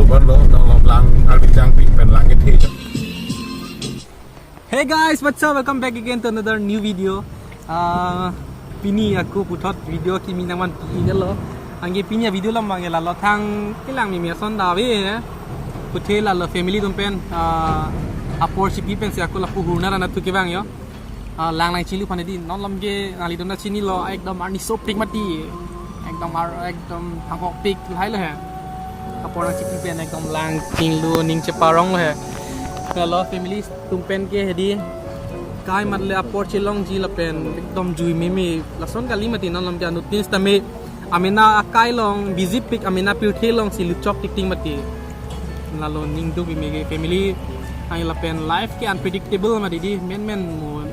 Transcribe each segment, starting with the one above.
Ban lo dalam lang albijang pen langit hijau. Hey guys, what's up? Welcome back again to another new video. Pini aku putot video kimi naman pini lo. Angge pini video lo manggil lo thang kilang mimi son dawe ya. Putel lo family tumpen apor si pipen si aku lo puhuna na tu kebang yo. Lang lang cilu panedi non lamge ngali dona cini lo ekdom arni so pig mati. Ekdom hangkok pig lai lo ya. Apor si pipen ekdom lang tinglu ning ceparong lo ya. Kalau family tumpen ke hedi kai matle apor chilong ji lapen ekdom jui mimi lason kali mati non lam janut nis tame amena akai long busy pick amena piuthe long si luchok tikting mati lalo ning du mimi family ai lapen life ke unpredictable mati di men mo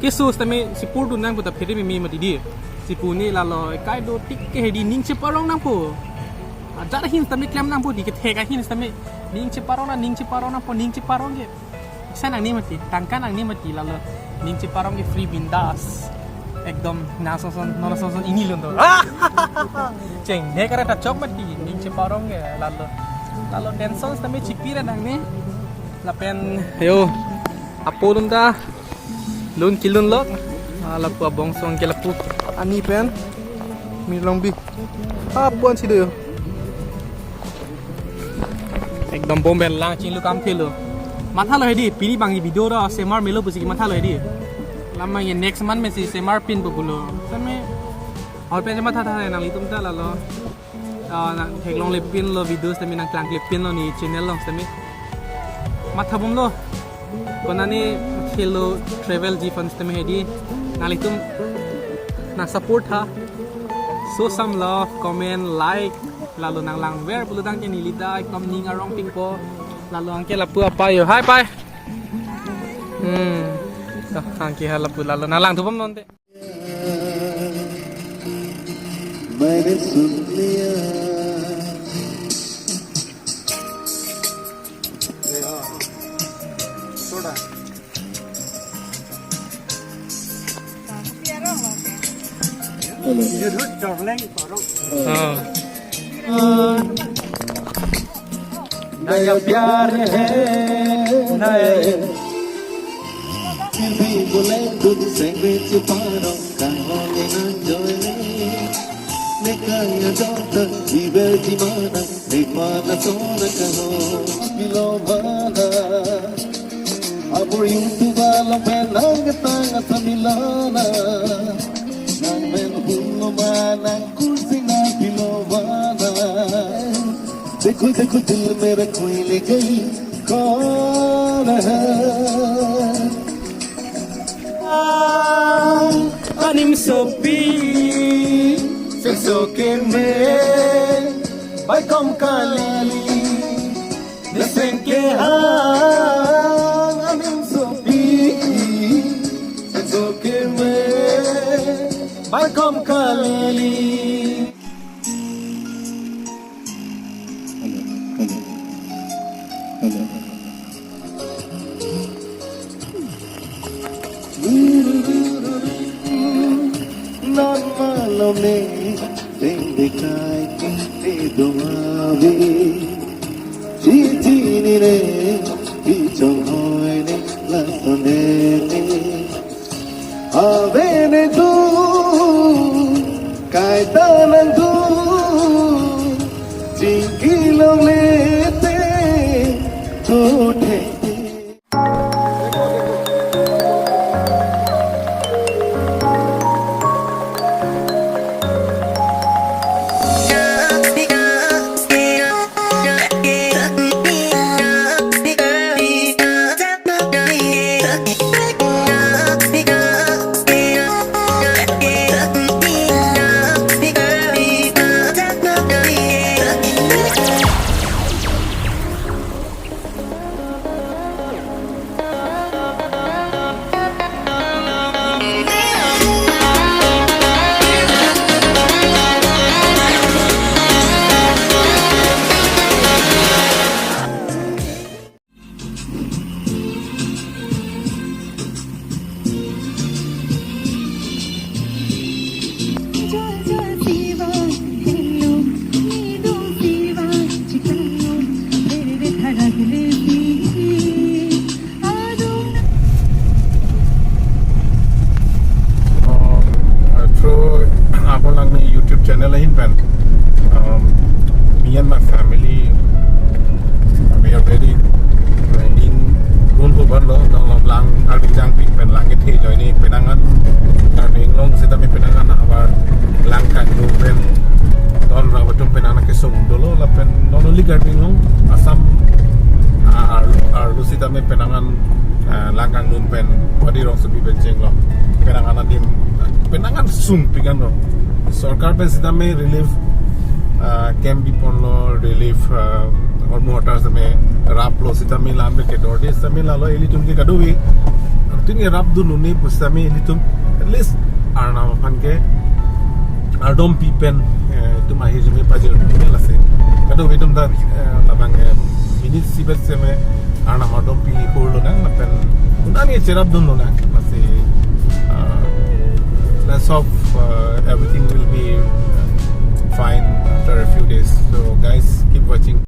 kesus tame sipur du nang puta pheri mimi mati di sipuni lalo kai do tik ke hedi ning cheparong nang po ajar hin tame klem nang po di ke theka hin tame ning ceparong na po ning ceparong ge sana ni mati tangkan ang ni mati lalo ning ceparong ge free bindas ekdom nasoson ini londo ceng ne kare ta chok mati ning ceparong ge lalo denson tame chipira nang ni lapen yo apolun da lun kilun lok lapu abong song ke lapu ani pen mi long bi apuan si do ekdom bomben lang cing lu kam thelo matha lo hedi pini bangi video ro semar melo busi ki matha lo hedi lama ye next month me si semar pin bulo same aur pe matha tha na li tum ta la lo na theklong le pin lo videos tami nang klang le pin lo ni channel lo same matha bum lo konani thelo travel ji funds tami hedi na li tum na support ha show some love comment like lalu nang lang ver buludang ke nilida ekdom ning arong ping po lalu angke lapu apa yo hai pai angke halapu lalu nalang tu pom nonte मैंने सुन लिया थोड़ा ये road चढ़लेंग करो नया प्यार है नया फिर भी बोले दूध से बेच पारो कहो लेना जोले लेकर ये डॉक्टर जीवे जीवाना दीवाना सोना कहो मिलो बाना अब यूट्यूब वालों पे लग तांगा समिलाना nang men puno manang kursi na pilovana देखो देखो दिल मेरा कोई ले गई कौन है anim sopi सो के में भाई कम काली देखें के हाँ अनिम सोपी सो के में भाई कम काली non malo me tende kai te domavi chiti ni ne i chong hoi ne la sone ne ave ne tu kai tanan tu jinki lo le te thothe lapen non only karting long asam lusi tame penangan langkang nun pen wadi rong sebi benceng lo penangan adim penangan sung pikan lo sarkar pen sitame relief camp bipon lo relief hormu hotar same rap lo sitame lambe ke dorde same lalo elitum ke kaduwi tinge rap du nuni pusame elitum at least arna fan ke ardom pipen itu mahi jumi pajil mela se kadu hitum da labang ini sibet seme arna madom pi holo na lapen unani cherap dun na masih let's hope everything will be fine after a few days. So guys, keep watching.